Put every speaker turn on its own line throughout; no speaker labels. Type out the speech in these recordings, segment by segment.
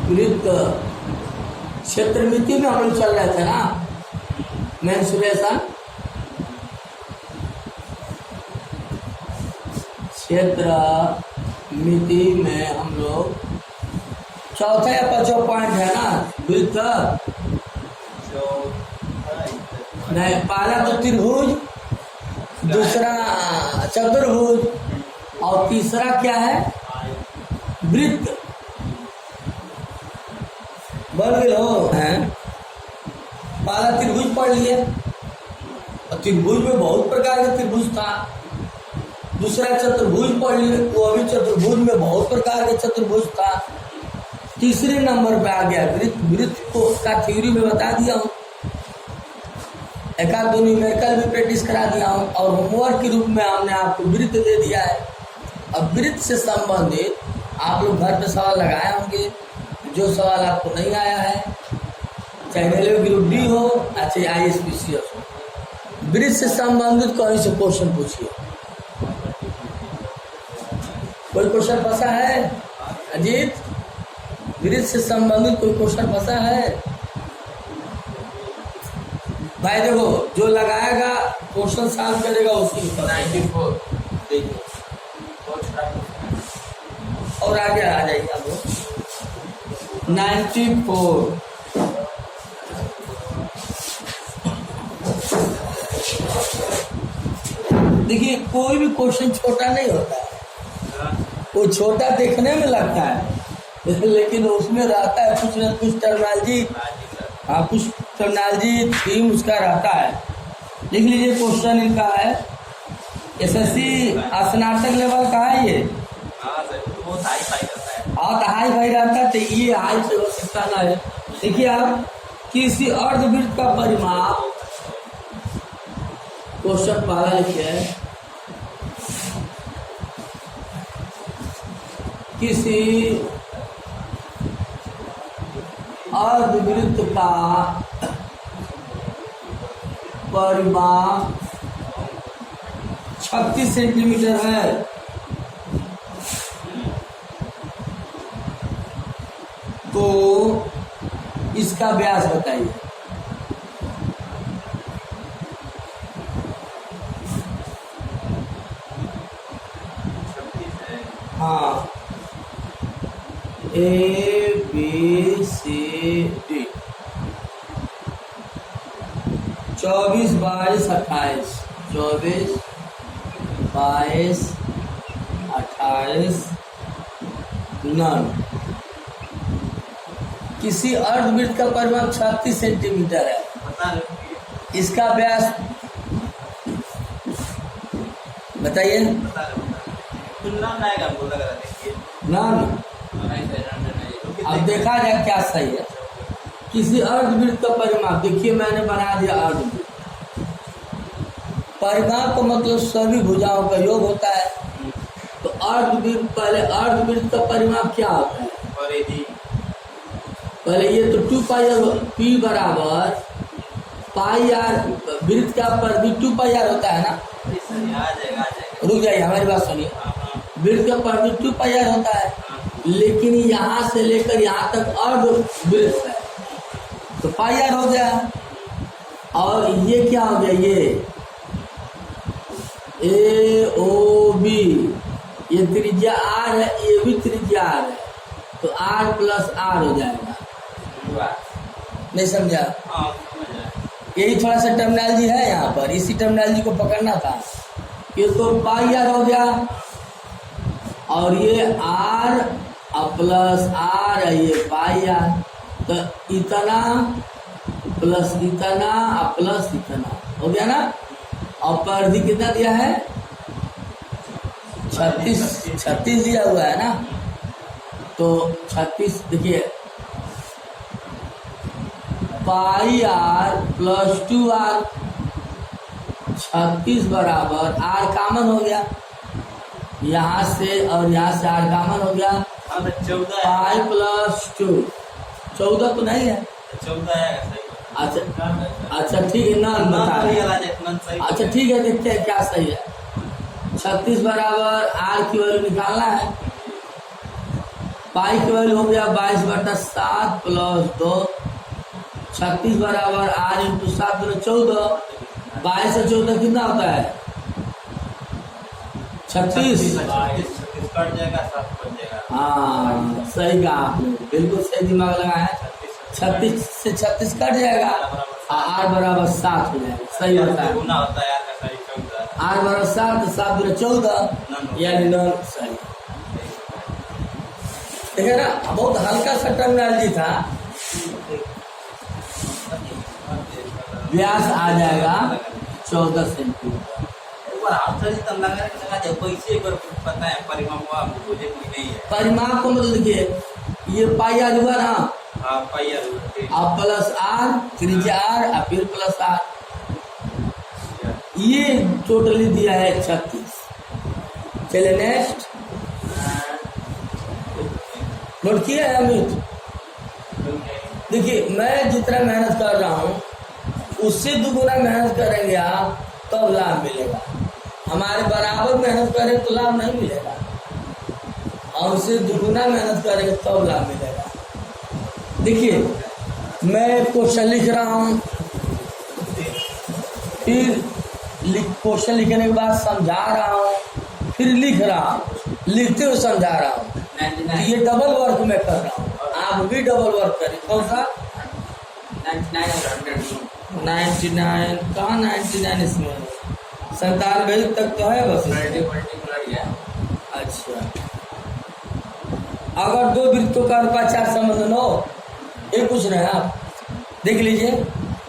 वृत्त क्षेत्रमिति में हम लोग चल रहे थे ना, मेंसुरेशन क्षेत्र मिति में हम लोग चौथा या पांचवा पॉइंट है ना, वृत्त नहीं, पहला तो त्रिभुज, दूसरा चतुर्भुज और तीसरा क्या है, वृत्त। बोल गए हो हैं? पहला त्रिभुज पढ़ लिए और त्रिभुज में बहुत प्रकार के त्रिभुज था। दूसरा चतुर्भुज पढ़ लिए, वो भी चतुर्भुज में बहुत प्रकार के चतुर्भुज था। तीसरे नंबर पे आ गया वृत्त। वृत्त को का थ्योरी में बता दिया हूँ, एक आध दो न्यूमेरिकल भी प्रैक्टिस करा दिया हूँ और होमवर्क के रूप में हमने आपको वृत्त दे दिया है। अब वृत्त से संबंधित आप लोग घर पे सवाल लगाए होंगे। जो सवाल आपको नहीं आया है, चाहे रेलवे ग्रुप डी हो चाहे ISPCS हो, वृत्त से संबंधित कहीं से क्वेश्चन पूछिए। कोई क्वेश्चन फंसा है अजीत? वृत्त से संबंधित कोई क्वेश्चन फंसा है भाई? देखो, जो लगाएगा क्वेश्चन सॉल्व करेगा उसी को 94 देखिए, और आगे आ जाइए आप 94। देखिए, कोई भी क्वेश्चन छोटा नहीं होता है, वो छोटा देखने में लगता है लेकिन उसमें रहता है कुछ न कुछ टर्मिनोलॉजी, हाँ कुछ टर्मिनोलॉजी थीम उसका रहता है। लिख लीजिए, क्वेश्चन इनका है SSC स्नातक लेवल का है ये। हाँ तो हाई फाई रहता है, तो ये हाई से हो सकता ना है। देखिए, आप किसी अर्धवृत्त का परिमाप, क्वेश्चन पहला लिखिए, किसी अर्धवृत्त का परिमाप 36 सेंटीमीटर है, तो इसका व्यास बताइए। हाँ, ABCD 24, 22, 28, 24, 22, 28 नन। किसी अर्धवृत्त का परिमाप 36 सेंटीमीटर है, इसका व्यास बताइए। नन, अब देखा जाए क्या सही है। किसी अर्धवृत्त का परिमाप, देखिए मैंने बना दिया अर्धवृत्त। परिमाप का मतलब सभी भुजाओं का योग होता है, तो अर्धवृत्त, पहले अर्धवृत्त का परिमाप क्या होता है? पहले ये तो 2 पाई P बराबर पाई आर, वृत्त का परिधि 2 पाई आर होता है ना। रुक जाइए, हमारी बात सुनिए। वृत्त का परिधि 2 पाई आर होता है, लेकिन यहाँ से लेकर यहाँ तक अर्धवृत्त है, तो पाई आर हो गया। और ये क्या हो गया, ये AOB, ये त्रिज्या R है, ये भी त्रिज्या R है, तो R प्लस R हो जाएगा। नहीं समझा? यही थोड़ा सा टर्मिनोलॉजी है यहाँ पर, इसी टर्मिनोलॉजी को पकड़ना था। ये तो पाई आर हो गया, और ये R प्लस R है, ये पाई आर, तो इतना प्लस इतना प्लस इतना हो गया ना। और परिधि कितना दिया है? 36 दिया हुआ है ना, तो 36 देखिए, पाई आर प्लस 2R, 36 बराबर R कॉमन हो गया, यहाँ से और यहाँ से R कॉमन हो गया, 14 पाई प्लस 2, 14 तो नहीं है, 14 है। अच्छा ठीक है ना, अच्छा ठीक है, देखते हैं क्या सही है। 36 बराबर R की वैल्यू निकालना है, पाई की वैल्यू हो गया 22/7 प्लस 2, 36 बराबर 8 इंटू 7 14। 22 से 14 कितना होता है? 36।
कट जाएगा, 7 बन जाएगा।
हाँ सही कहा आपने, बिल्कुल सही दिमाग लगा है। 36 से 36 कट जाएगा, 8 बराबर 7 हो जाएगा। सही होता है,
गुना होता है, यार सही 14।
8 बराबर 7, 7 दूनी 14 यानी 9। सही देखिए ना, बहुत हल्का सा टर्मिनोलॉजी था। व्यास आ जाएगा 14 सेंटीमीटर।
एक बार हाथ से तब लगा कि लगा जब पैसे एक बार पता है परिमाप हुआ, मुझे कोई नहीं है।
परिमाप को मतलब देखिए, ये पाई आर हुआ ना,
हाँ पाइया
अब प्लस आर, त्रिज्या आर और फिर प्लस आर, ये टोटली दिया है 36। चलिए नेक्स्ट, नोट किया है अमित? देखिए मैं जितना मेहनत कर रहा हूँ उससे दुगुना मेहनत करेंगे आप तब लाभ मिलेगा। हमारे बराबर मेहनत करें तो लाभ नहीं मिलेगा, और उससे दुगुना मेहनत करेंगे तब लाभ मिलेगा। देखिए मैं क्वेश्चन लिख रहा हूँ, फिर क्वेश्चन लिखने के बाद समझा रहा हूँ, फिर लिख रहा हूँ, लिखते हुए समझा रहा हूँ। ये डबल वर्क मैं कर रहा हूँ, आप भी डबल वर्क करें। कौन सा? 99 कहाँ 99 इसमें? 97 तक तो है बस। अच्छा, अगर दो वृत्तों का अनुपात 4 संबंध 9, ये पूछ रहे हैं आप, देख लीजिए।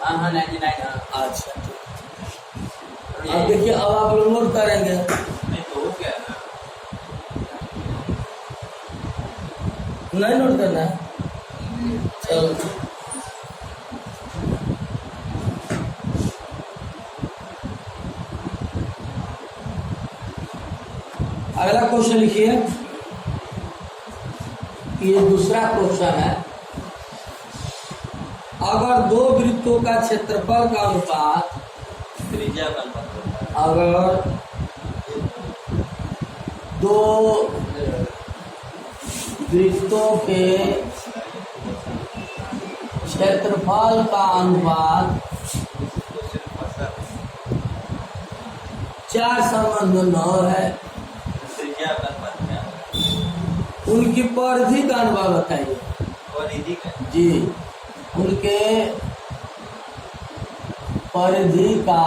हाँ 99।
अच्छा अब देखिए, अब आप लोग नोट करेंगे।
नहीं तो हो गया ना,
नहीं नोट करना है, चलो अगला क्वेश्चन लिखिए। ये दूसरा क्वेश्चन है, अगर दो वृत्तों का क्षेत्रफल का अनुपात,
त्रिज्या का अनुपात होता है।
अगर दो वृत्तों के क्षेत्रफल का अनुपात 4 संबंध 9 है,
त्रिज्या का अनुपात क्या है?
उनकी परिधि का अनुपात बताइए।
परिधि का
जी, उनके परिधि का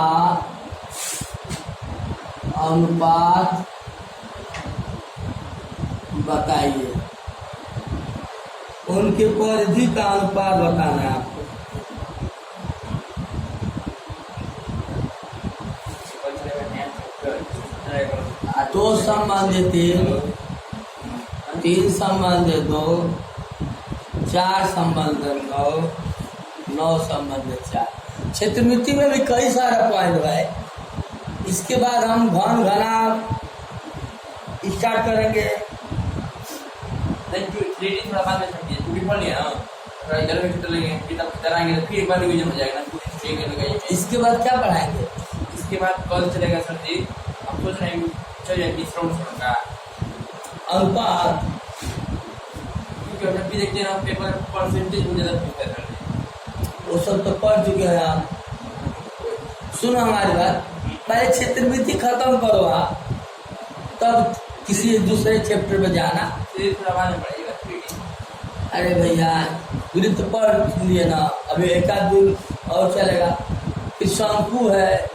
अनुपात बताइए। उनके परिधि का अनुपात बताना है आपको। दो संबंध 3 संबंध 2, 4 संबंध 9, 9 संबंध 4। क्षेत्रमिति में भी कई सारा पॉइंट है। इसके बाद हम घन घना स्टार्ट करेंगे।
थोड़ा बाद में समझिए, क्योंकि पढ़ लिया ना, थोड़ा इधर में लेंगे, इधर आएंगे तो फिर एक बार रिवीजन हो जाएगा ना।
इसके बाद क्या पढ़ाएंगे?
इसके बाद कल चलेगा सर जी, हम सोच रहे हैं चलिए तीसरा का
अनुपात,
क्योंकि हम भी देखते हैं ना पेपर परसेंटेज में ज़्यादा पूछता है।
वो सब तो पढ़ चुके हैं आप। सुनो हमारी बात, पहले क्षेत्रमिति खत्म करो आप, तब किसी दूसरे चैप्टर में जाना।
फिर थोड़ा बाद में पढ़ेगा।
अरे भैया वृत्त पढ़ लिए ना, अभी एक आध दिन और चलेगा। फिर शंकु है,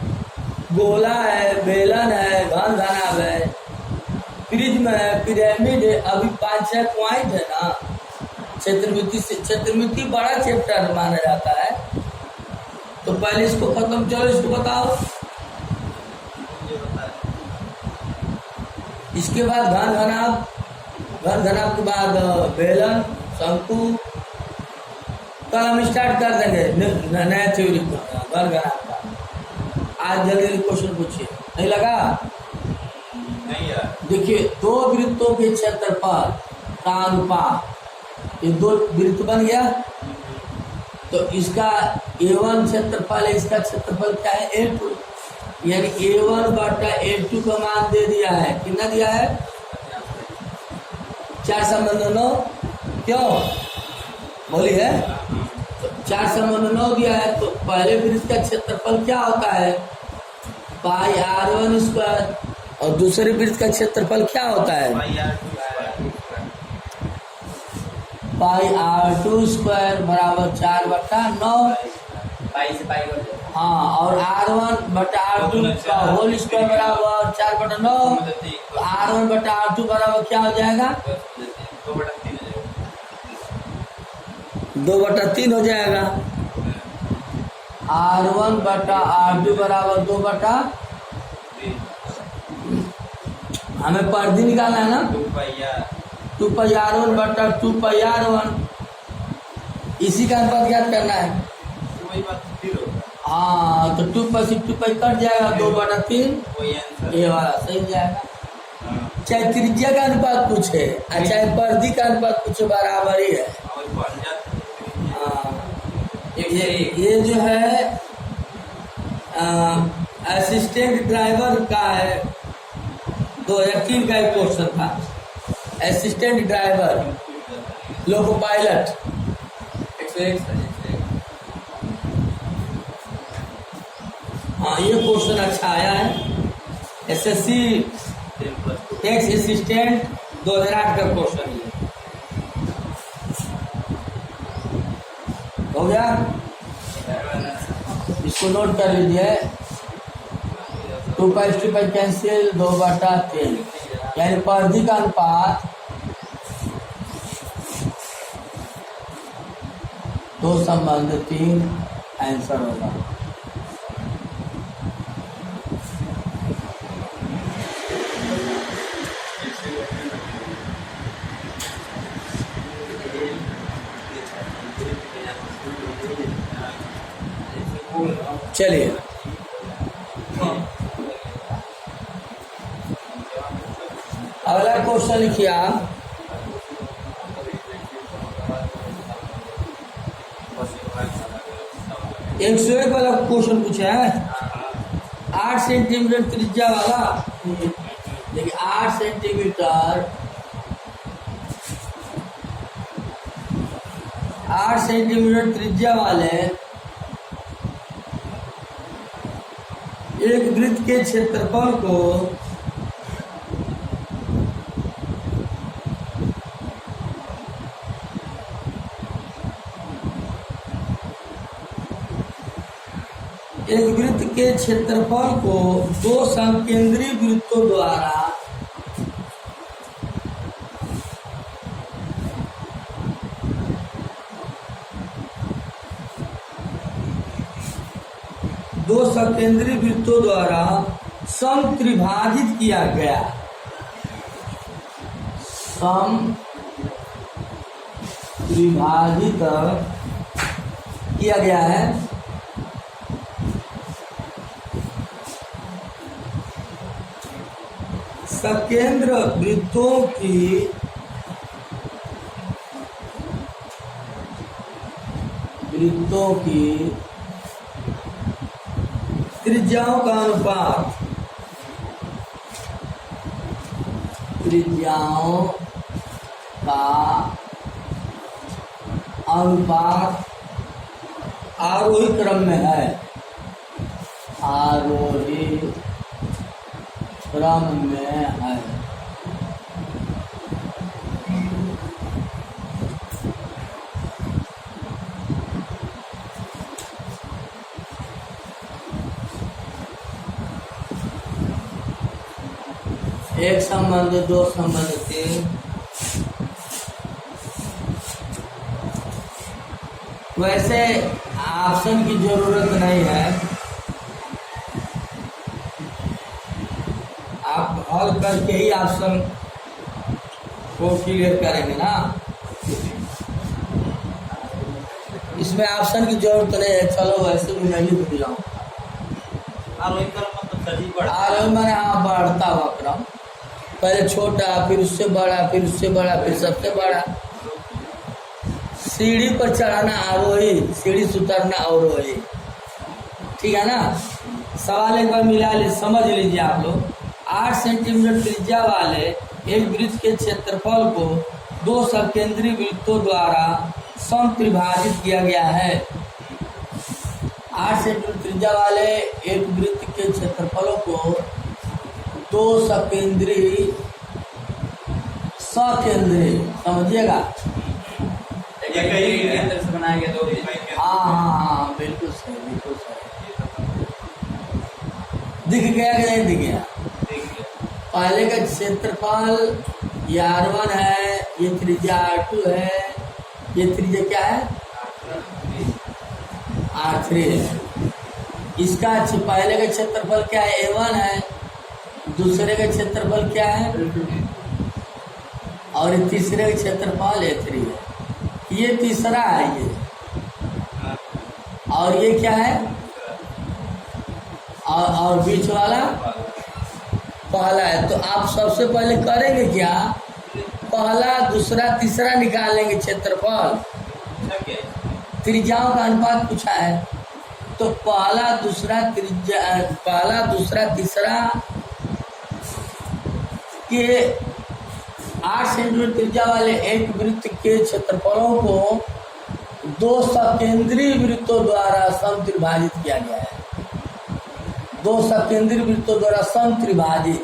गोला है, बेलन है, घन घनाभ है, प्रिज्म है, पिरामिड है, अभी 5-6 पॉइंट है ना। क्षेत्रमिति से, क्षेत्रमिति बड़ा चैप्टर माना जाता है, तो पहले इसको खत्म, चलो इसको बताओ। इसके बाद घन घनाभ, घन घनाभ के बाद बेलन, शंकु। कल हम स्टार्ट कर देंगे नया थ्योरी घन घनाभ का। आज जल्दी क्वेश्चन पूछिए, नहीं लगा?
नहीं यार,
देखिए दो वृत्तों के क्षेत्रफल का अनुपात, ये दो वृत्त बन गया, तो इसका A1 क्षेत्रफल है, इसका क्षेत्रफल क्या है? A2, यानी A1/A2 का मान दे दिया है। कितना दिया है? 4 संबंध 9 क्यों बोली है? तो 4 संबंध 9 दिया है तो पहले वृत्त का क्षेत्रफल क्या होता है? पाई r1 स्क्वायर। और दूसरे वृत्त का क्षेत्रफल क्या होता है? पाई r2 स्क्वायर बराबर 4/9।
पाई से पाई कर दो।
हाँ, और r1/r2 का होल स्क्वायर बराबर 4/9। तो r1/r2 बराबर क्या हो जाएगा? 2/3 हो जाएगा। r1/r2 बराबर 2/। हमें परिधि निकालना है ना? 2πr1/2πr1। इसी का अनुपात ज्ञात करना है। हाँ, तो 2π से 2π कट जाएगा, 2/3 ये वाला सही जाएगा। चाहे त्रिज्या का अनुपात पूछे और चाहे परिधि का अनुपात पूछे, बराबर ही है। ये जो है असिस्टेंट ड्राइवर का है, 2003 का एक क्वेश्चन था। Assistant driver loco pilot
101।
हाँ, ये क्वेश्चन अच्छा आया है। एसएससी एक्स असिस्टेंट 2008 का क्वेश्चन है। हो गया, इसको नोट कर लीजिए। 2π कैंसिल, 2/3 यानी परिधि का अनुपात 2/3 आंसर होगा। चलिए, अगला क्वेश्चन लिखिए आप। एक 101 वाला क्वेश्चन पूछा है। 8 सेंटीमीटर त्रिज्या वाला, देखिए 8 सेंटीमीटर 8 सेंटीमीटर त्रिज्या वाले एक वृत्त के क्षेत्रफल को दो संकेंद्री वृत्तों द्वारा समत्रिभाजित किया गया। समत्रिभाजित किया गया है। सकेंद्र वृत्तों की त्रिज्याओं का अनुपात आरोही क्रम में है। आरोही क्रम में है। एक संबंध, 2 संबंध, 3। वैसे ऑप्शन की जरूरत नहीं है, आप हल करके ही ऑप्शन को क्लियर करेंगे ना। इसमें ऑप्शन की जरूरत नहीं है। चलो वैसे भी नहीं भूल जाऊँ। आरोही माने हाँ बढ़ता हुआ क्रम, पहले छोटा, फिर उससे बड़ा, फिर उससे बड़ा, फिर सबसे बड़ा। सीढ़ी पर चढ़ाना आरोही, सीढ़ी से उतरना अवरोही। ठीक है ना। सवाल एक बार मिला ले, समझ लीजिए आप लोग। 8 सेंटीमीटर त्रिज्या वाले एक वृत्त के क्षेत्रफल को दो सकेंद्रीय वृत्तों द्वारा समत्रिभाजित किया गया है। 8 सेंटीमीटर त्रिज्या वाले एक वृत्त के क्षेत्रफलों को दो सकेंद्रीय सकेंद्रीय, समझिएगा,
केंद्र से बनाया गया तो
हाँ, बिल्कुल सही, बिल्कुल सही। दिख गया कि नहीं दिख गया? पहले का क्षेत्रफल ये R1 है, ये त्रिज्या R2 है, ये त्रिज्या क्या है? R3 है। इसका पहले का क्षेत्रफल क्या है? A1 है, दूसरे का क्षेत्रफल क्या है? और तीसरे का क्षेत्रफल A3 है। ये तीसरा है ये, और ये क्या है? और बीच वाला पहला है। तो आप सबसे पहले करेंगे क्या? पहला, दूसरा, तीसरा निकालेंगे क्षेत्रफल। त्रिज्याओं का अनुपात पूछा है, तो पहला, दूसरा, तीसरा के 8 सेंटीमीटर त्रिज्या वाले एक वृत्त के क्षेत्रफलों को दो सकेंद्रीय वृत्तों द्वारा समत्रिभाजित किया गया है। दो सकेंद्रीय वृत्तों द्वारा समत्रिभाजित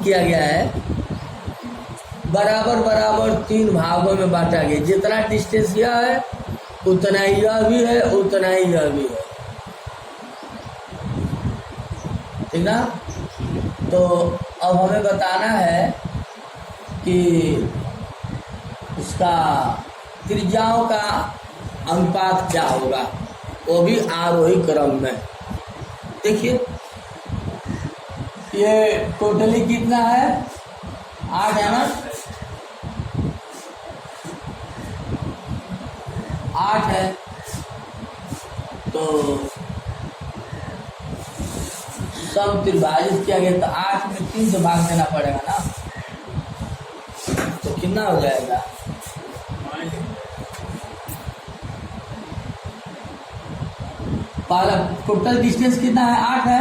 किया गया है। बराबर बराबर 3 भागों में बांटा गया। जितना डिस्टेंस यह है उतना ही यह भी है, उतना ही यह भी है, ठीक ना? तो अब हमें बताना है कि उसका त्रिज्याओं का अनुपात क्या होगा, वो भी आरोही क्रम में। देखिए ये टोटली कितना है? 8 है ना? 8 है, तो समत्रिभाजित किया गया, तो 8 में 3 से भाग देना पड़ेगा ना, तो कितना हो जाएगा? पहला टोटल डिस्टेंस कितना है? 8 है,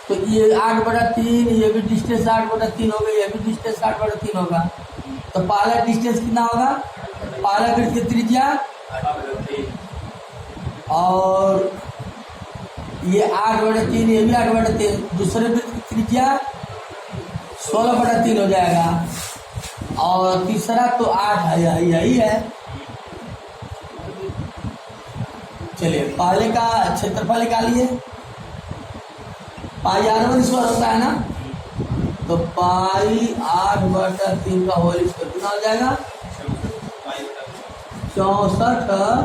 तो ये 8/3, ये भी डिस्टेंस 8/3 होगा, ये भी डिस्टेंस 8/3 होगा। तो पहला डिस्टेंस कितना होगा? पहला वृत्त की त्रिज्या, और ये 8/3, ये भी 8/3, दूसरे वृत्त की त्रिज्या 16/3 हो जाएगा, और तीसरा तो 8 है, यही है। चलिए पहले का क्षेत्रफल निकालिए। पाई R1 स्क्वायर होता है ना, तो पाई 8/3 का होल स्क्वायर कितना हो जाएगा? 64,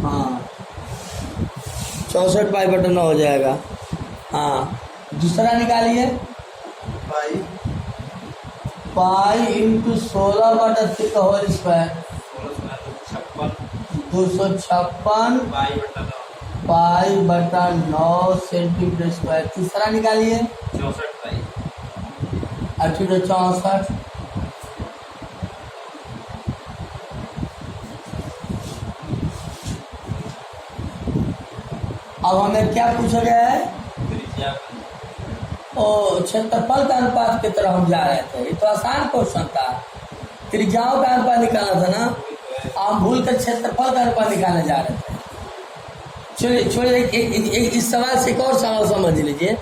हाँ 64 पाई/9 हो जाएगा। हाँ, दूसरा निकालिए। पाई इंटू 16/3 का होल स्क्वायर 256 पाई/9 सेंटीमीटर स्क्वायर। तीसरा निकालिए। 64। अब हमें क्या पूछा गया है? ओ क्षेत्रफल का अनुपात की तरह हम जा रहे थे। ये तो आसान क्वेश्चन था, त्रिज्याओं का अनुपात निकालना था ना, हम भूल कर क्षेत्रफल का अनुपात निकालने जा रहे थे। छोड़िए इस सवाल से एक और सवाल समझ लीजिए।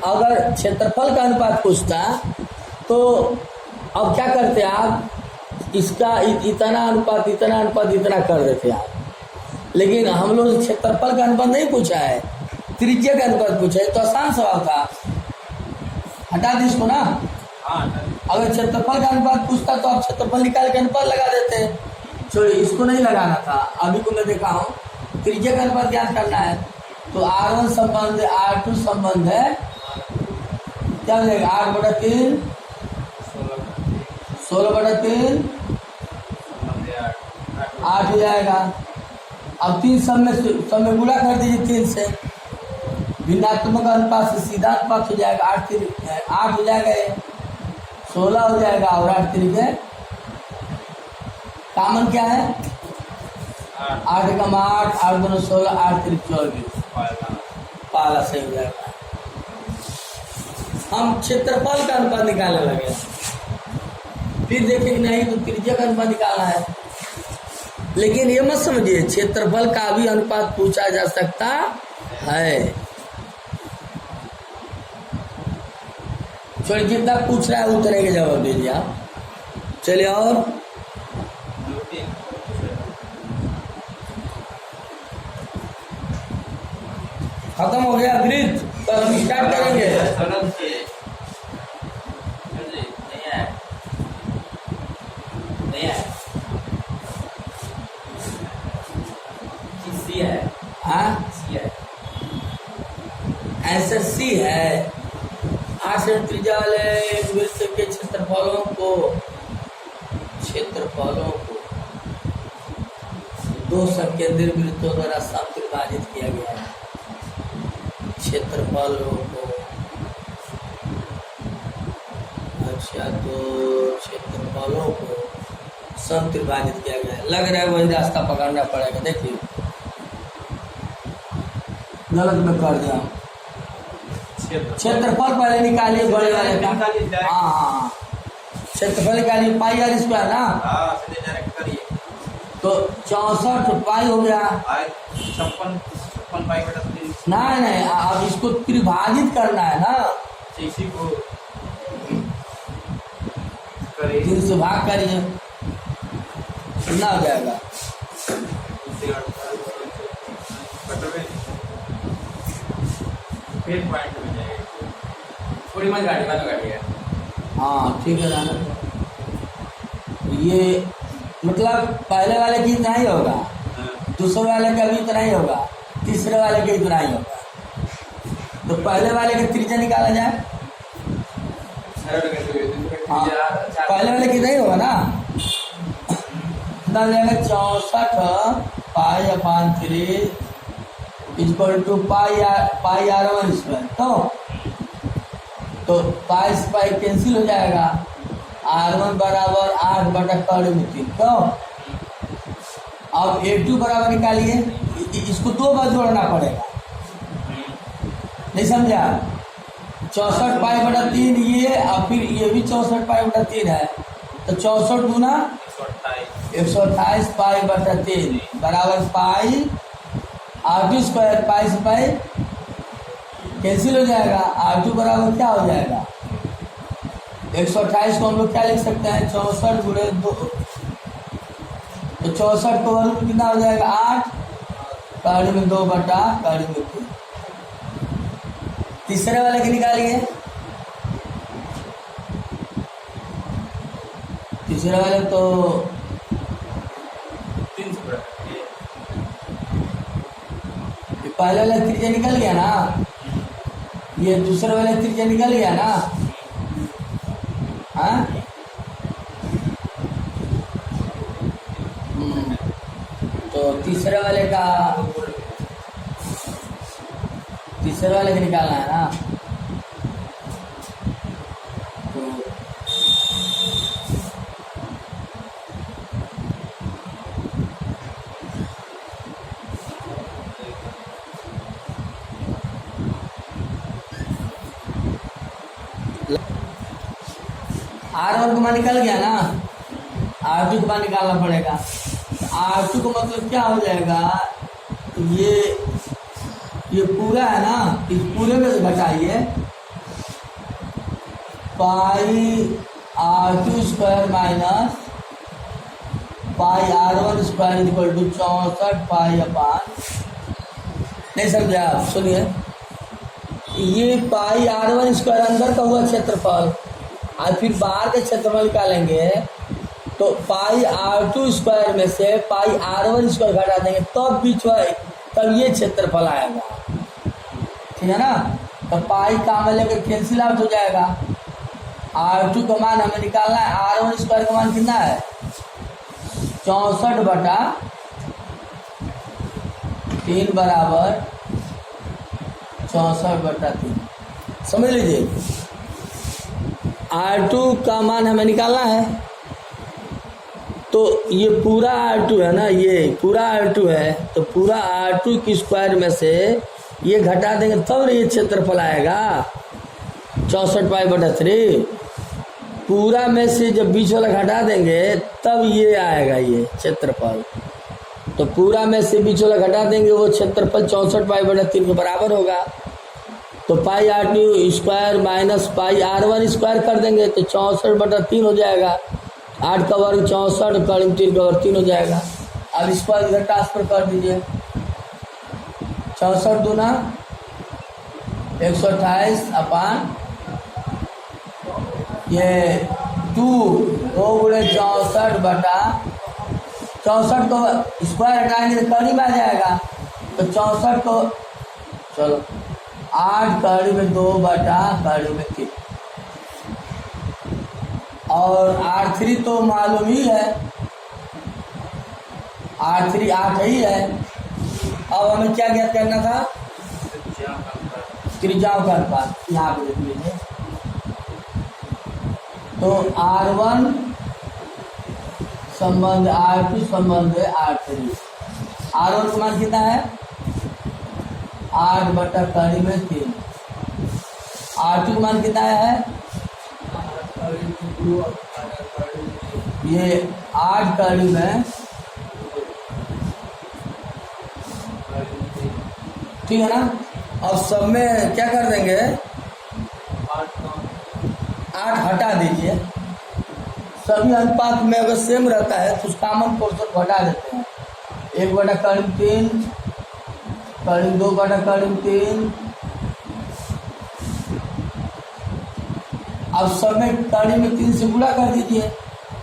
अगर क्षेत्रफल का अनुपात पूछता तो अब क्या करते आप? इसका इतना अनुपात इतना कर देते आप, लेकिन हम लोग क्षेत्रफल का अनुपात नहीं पूछा है, त्रिज्या का अनुपात पूछा है। तो आसान सवाल था, हटा दी इसको ना। अगर क्षेत्रफल का अनुपात पूछता तो आप क्षेत्रफल निकाल के अनुपात लगा देते। छोड़िए, इसको नहीं लगाना था, अभी को मैं देखा हूँ। त्रिज्या का अनुपात ज्ञात करना है, तो R1 संबंध है, R2 संबंध है, क्या हो जाएगा? 8/3, 16/3, 8 हो जाएगा। अब 3 सब में गुणा कर दीजिए 3 से, भिन्नात्मक अनुपात से सीधा अनुपात हो जाएगा। 8 हो जाएगा, 16 हो जाएगा, और 8 तरीके कॉमन क्या है? 8 कम 8, 8 दूनी 16, 8 3 24, पाला सही हो जाएगा। हम क्षेत्रफल का अनुपात निकालने लगे, फिर देखें नहीं तो त्रिज्या का अनुपात निकालना है। लेकिन ये मत समझिए क्षेत्रफल का भी अनुपात पूछा जा सकता है। छोड़ जितना पूछ रहा है उतने के जवाब दीजिए आप। चलिए और खत्म हो गया ब्रिज, तो हम स्टार्ट करेंगे। आंसर सी है। 8 सेंटीमीटर त्रिज्या वाले वृत्त के क्षेत्रफलों को दो संकेंद्रित वृत्तों द्वारा समविभाजित किया गया है। क्षेत्रफलों को अच्छा, तो क्षेत्रफलों को समविभाजित किया गया है। लग रहा है वही रास्ता पकड़ना पड़ेगा। देखिए गलत में कर दिया। क्षेत्रफल पहले निकालिए बड़े वाले का। हाँ, क्षेत्रफल निकालिए पाई आर स्क्वायर ना। तो 64 पाई हो गया।
56 पाई बटा 3।
नहीं, अब इसको त्रिभाजित करना है ना।
इसी को
3 से भाग करिए, कितना हो जाएगा?
थोड़ी मत गाड़ी है।
हाँ ठीक है ना। ये मतलब पहले वाले की इतना ही होगा, दूसरे वाले का भी इतना ही होगा, तीसरे वाले का इतना ही होगा। तो पहले वाले का त्रिज्या निकाला जाए। हाँ, पहले वाले की नहीं होगा ना। कितना हो जाएगा? 64 pi upon 3 equal to pi R1 square. तो पाई से पाई कैंसिल हो जाएगा। R1 बराबर 8 बटा कड़ में 3। तो अब A2 बराबर निकालिए। इसको 2 बार जोड़ना पड़ेगा, नहीं समझा? 64 पाई बटा 3 ये, और फिर ये भी 64 पाई बटा 3 है। तो 64 गुना 128 पाई बटा 3 बराबर पाई R2 स्क्वायर। पाई से पाई कैंसिल हो जाएगा। R2 बराबर क्या हो जाएगा? 128 को हम लोग क्या लिख सकते हैं? 64 गुणे 2। तो 64 को वर्ग में कितना हो जाएगा? 8 कड़ में 2 बटा कड़ में 3। तीसरे वाले की निकालिए। तीसरे वाले तो
3
पहले वाला त्रिज्या निकल गया ना, ये दूसरे वाला त्रिज्या निकल गया ना। हाँ, तो तीसरे वाले का निकालना है ना। तो R1 का निकल गया ना, R2 का निकालना पड़ेगा। R2 का मतलब क्या हो जाएगा? ये पूरा है ना, इस पूरे में से घटाइए। Pi R2 square minus pi R1 square equal to 64 pi upon. नहीं समझे आप? सुनिए, ये पाई R1 स्क्वायर अंदर का हुआ क्षेत्रफल, और फिर बाहर के क्षेत्रफल निकालेंगे तो पाई R2 स्क्वायर में से पाई R1 स्क्वायर घटा देंगे, तब ये क्षेत्रफल आएगा। ठीक है ना? तो पाई का मान लेकर कैंसिल आउट हो जाएगा। R2 का मान हमें निकालना है। R1 स्क्वायर का मान कितना है? 64 बटा 3 बराबर 64 बटा 3। समझ लीजिए, R2 का मान हमें निकालना है। तो ये पूरा R2 है ना, ये पूरा R2 है, तो पूरा R2 की स्क्वायर में से ये घटा देंगे तब ये क्षेत्रफल आएगा। 64π/3। पूरा में से जब बीच वाला घटा देंगे तब ये आएगा ये क्षेत्रफल। तो पूरा में से बीच वाला घटा देंगे वो क्षेत्रफल 64π/3 के बराबर होगा। तो πr² माइनस πr1² कर देंगे तो 64/3 हो जाएगा। 8 का वर्ग 64, करीब 3 का वर्ग 3 हो जाएगा। अब इसको इधर ट्रांसफर कर दीजिए। 64 दूना 128 ये 2 गुणे 64 को स्क्वायर हटाएंगे तो करीब आ जाएगा। तो 64 को चलो 8 करीब 2/3 और R3 तो मालूम ही है, R3 8 ही है। अब हमें क्या ज्ञात करना था? त्रिज्याओं का अनुपात। यहाँ पे देख लीजिए। तो R1 संबंध R2 संबंध R3। R1 का मान कितना है? 8/3। R2 का मान कितना है? ये 8 करीब है, ठीक है ना। अब सब में क्या कर देंगे? 8 हटा दीजिए। सभी अनुपात में अगर सेम रहता है तो उस कॉमन पोर्शन को हटा देते हैं। 1/3, करीब 2/3। अब सब में कड़ी में 3 से गुणा कर दीजिए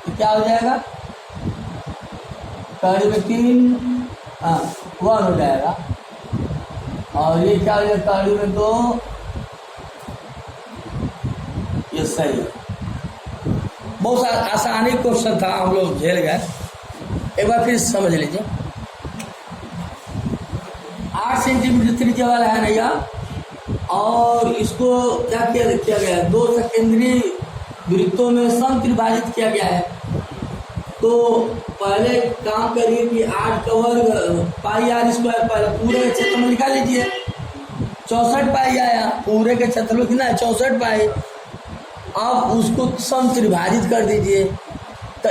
तो क्या हो जाएगा? कड़ी में 3 1 हो जाएगा। और ये क्या हो जाएगा? कड़ी में 2। ये सही है। बहुत आसानी क्वेश्चन था, हम लोग झेल गए। एक बार फिर समझ लीजिए। 8 सेंटीमीटर त्रिज्या वाला है नैया, और इसको क्या किया गया है? 2 सकेंद्री वृत्तों में समत्रिभाजित किया गया है। तो पहले काम करिए कि 8 का वर्ग πr², पहले पूरे के क्षेत्र में निकाल लीजिए। 64 पाई आया, पूरे के क्षेत्र में कितना है? 64 पाई। अब उसको समत्रिभाजित कर दीजिए तो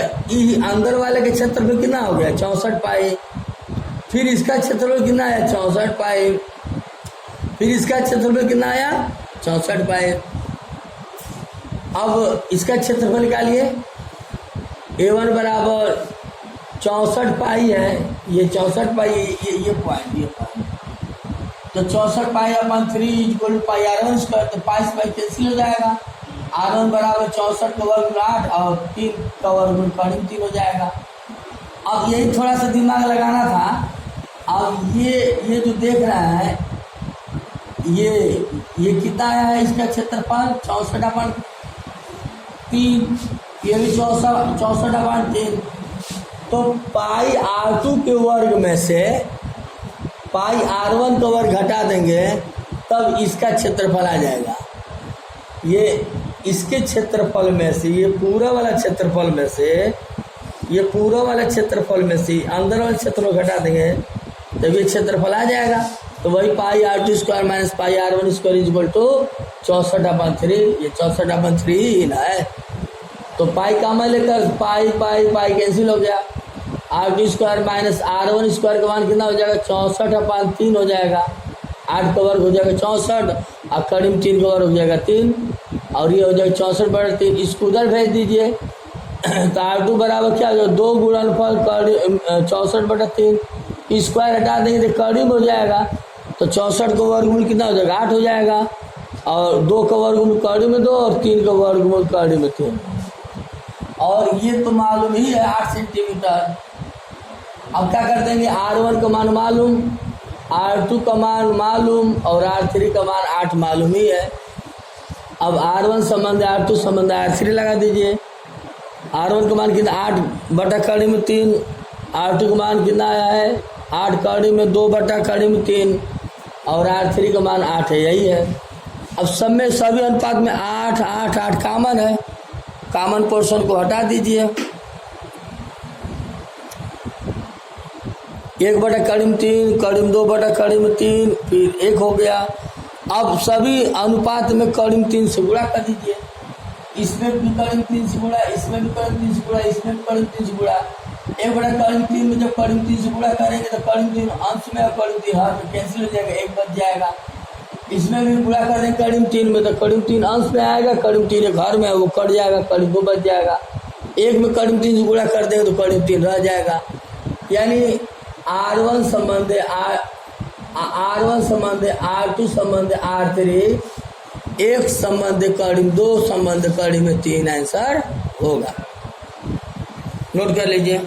अंदर वाले के क्षेत्र में कितना हो गया? 64 पाई। फिर इसका क्षेत्रफल कितना है? 64 पाई। फिर इसका क्षेत्रफल कितना आया? 64 पाई। अब इसका क्षेत्रफल निकालिए। A1 बराबर 64 पाई है, ये 64 पाई, ये पॉइंट। तो 64 π/3 = πr1²। तो पाई से पाई कैंसिल हो जाएगा। R1 बराबर 64 का वर्ग 8 और 3 का वर्ग करीब 3 हो जाएगा। अब यही थोड़ा सा दिमाग लगाना था। अब ये जो देख रहा है ये कितना आया है? इसका क्षेत्रफल 64/3, ये भी 64/3। तो πr2 के वर्ग में से πr1 का वर्ग घटा देंगे तब इसका क्षेत्रफल आ जाएगा। ये इसके क्षेत्रफल में से ये पूरा वाला क्षेत्रफल में से अंदर वाले क्षेत्रफल घटा देंगे तब ये क्षेत्रफल आ जाएगा। तो वही πr2² माइनस πr1² = 64/3। ये 64/3 ही ना है। तो पाई कामा लेकर पाई कैंसिल हो गया। r2² माइनस r1² का मान कितना हो जाएगा? 64/3 हो जाएगा। 8 का वर्ग हो जाएगा 64 और करीब 3 का वर्ग हो जाएगा 3 और ये हो जाएगा 64/3। इसको उधर भेज दीजिए। तो R2 बराबर क्या हो जाएगा? 2 गुणनफल 64/3। स्क्वायर हटा देंगे तो करीब हो जाएगा। तो 64 का वर्गमूल कितना हो जाएगा? 8 हो जाएगा। और 2 का वर्गमूल करीब में 2 और 3 का वर्गमूल करीब में 3। और ये तो मालूम ही है 8 सेंटीमीटर। अब क्या कर देंगे? R1 का मान मालूम, R2 का मान मालूम और R3 का मान 8 मालूम ही है। अब R1 संबंध R2 संबंध R3 लगा दीजिए। R1 का मान कितना? 8/3। R2 का मान कितना आया है? 8 कड़ी में 2/3 और R3 का मान 8 है, यही है। अब सब में सभी अनुपात में 8 8 8 कॉमन है। कॉमन पोर्शन को हटा दीजिए। 1/3, करीब 2/3, फिर 1 हो गया। अब सभी अनुपात में करीब 3 से गुणा कर दीजिए। इसमें भी करीब 3 से गुणा, इसमें भी करीब 3 से गुणा, इसमें भी करीब 3 से गुणा। एक बड़ा करीब 3 में जब करीब 3 से गुणा करेंगे तो करीब 3 अंश में और करीब 3 हर में कैंसिल हो जाएगा, एक बच जाएगा। इसमें भी गुणा कर देंगे करीब 3 में तो करीब 3 अंश में आएगा, करीब 3 एक घर में है वो कट जाएगा, करीब 2 बच जाएगा। एक में करीब 3 से गुणा कर देंगे तो करीब 3 रह जाएगा। यानी R1 संबंध R1 संबंध R2 संबंध R3 एक संबंध करीब 2 संबंध करीब में 3 आंसर होगा। नोट कर लीजिए।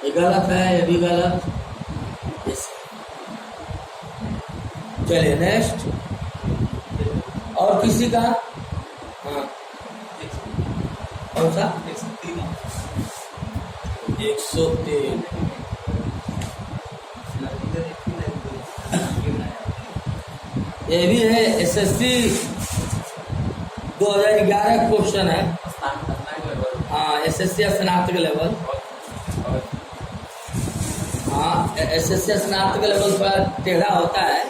ये गलत है, ये भी गलत। चलिए नेक्स्ट। और किसी का? हाँ, कौन सा? 103। ये भी है SSC 2011 क्वेश्चन है। हाँ, SSC स्नातक लेवल। हाँ, SSC स्नातक लेवल थोड़ा टेढ़ा होता है,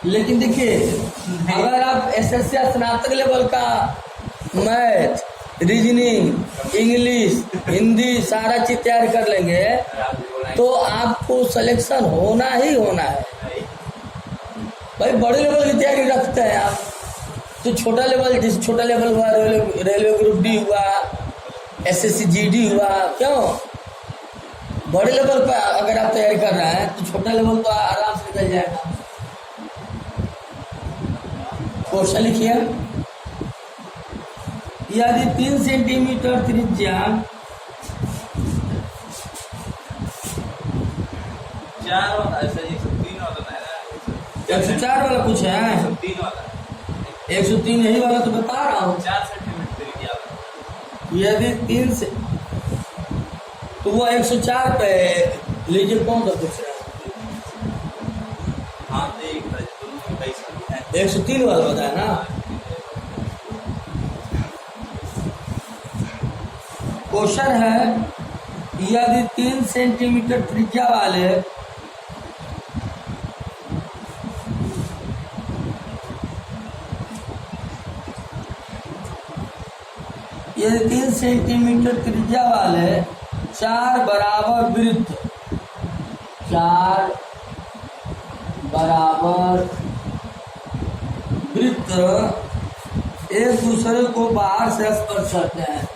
लेकिन देखिए अगर आप SSC स्नातक लेवल का मैथ, रीजनिंग, इंग्लिश, हिंदी सारा चीज तैयार कर लेंगे तो आपको सिलेक्शन होना ही होना है। भाई बड़े लेवल की तैयारी रखते हैं आप तो छोटा लेवल, जिस छोटा लेवल हुआ रेलवे ग्रुप डी हुआ, SSC GD हुआ, क्यों बड़े लेवल पर अगर आप तैयारी कर रहे हैं तो छोटा लेवल तो आराम से निकल जाएगा। क्वेश्चन लिखिए। यदि 3 सेंटीमीटर त्रिज्या 104 वाला पूछा है। 103 यही वाला तो बता रहा हूँ।
4 सेंटीमीटर
यदि 3 से तो वो 104 पे लीजिए। कौन सा पूछ रहा है?
हाँ,
103 वाला बताया ना। क्वेश्चन है यदि 3 सेंटीमीटर त्रिज्या वाले यदि 3 सेंटीमीटर त्रिज्या वाले 4 बराबर वृत्त, 4 बराबर वृत्त एक दूसरे को बाहर से स्पर्श करते हैं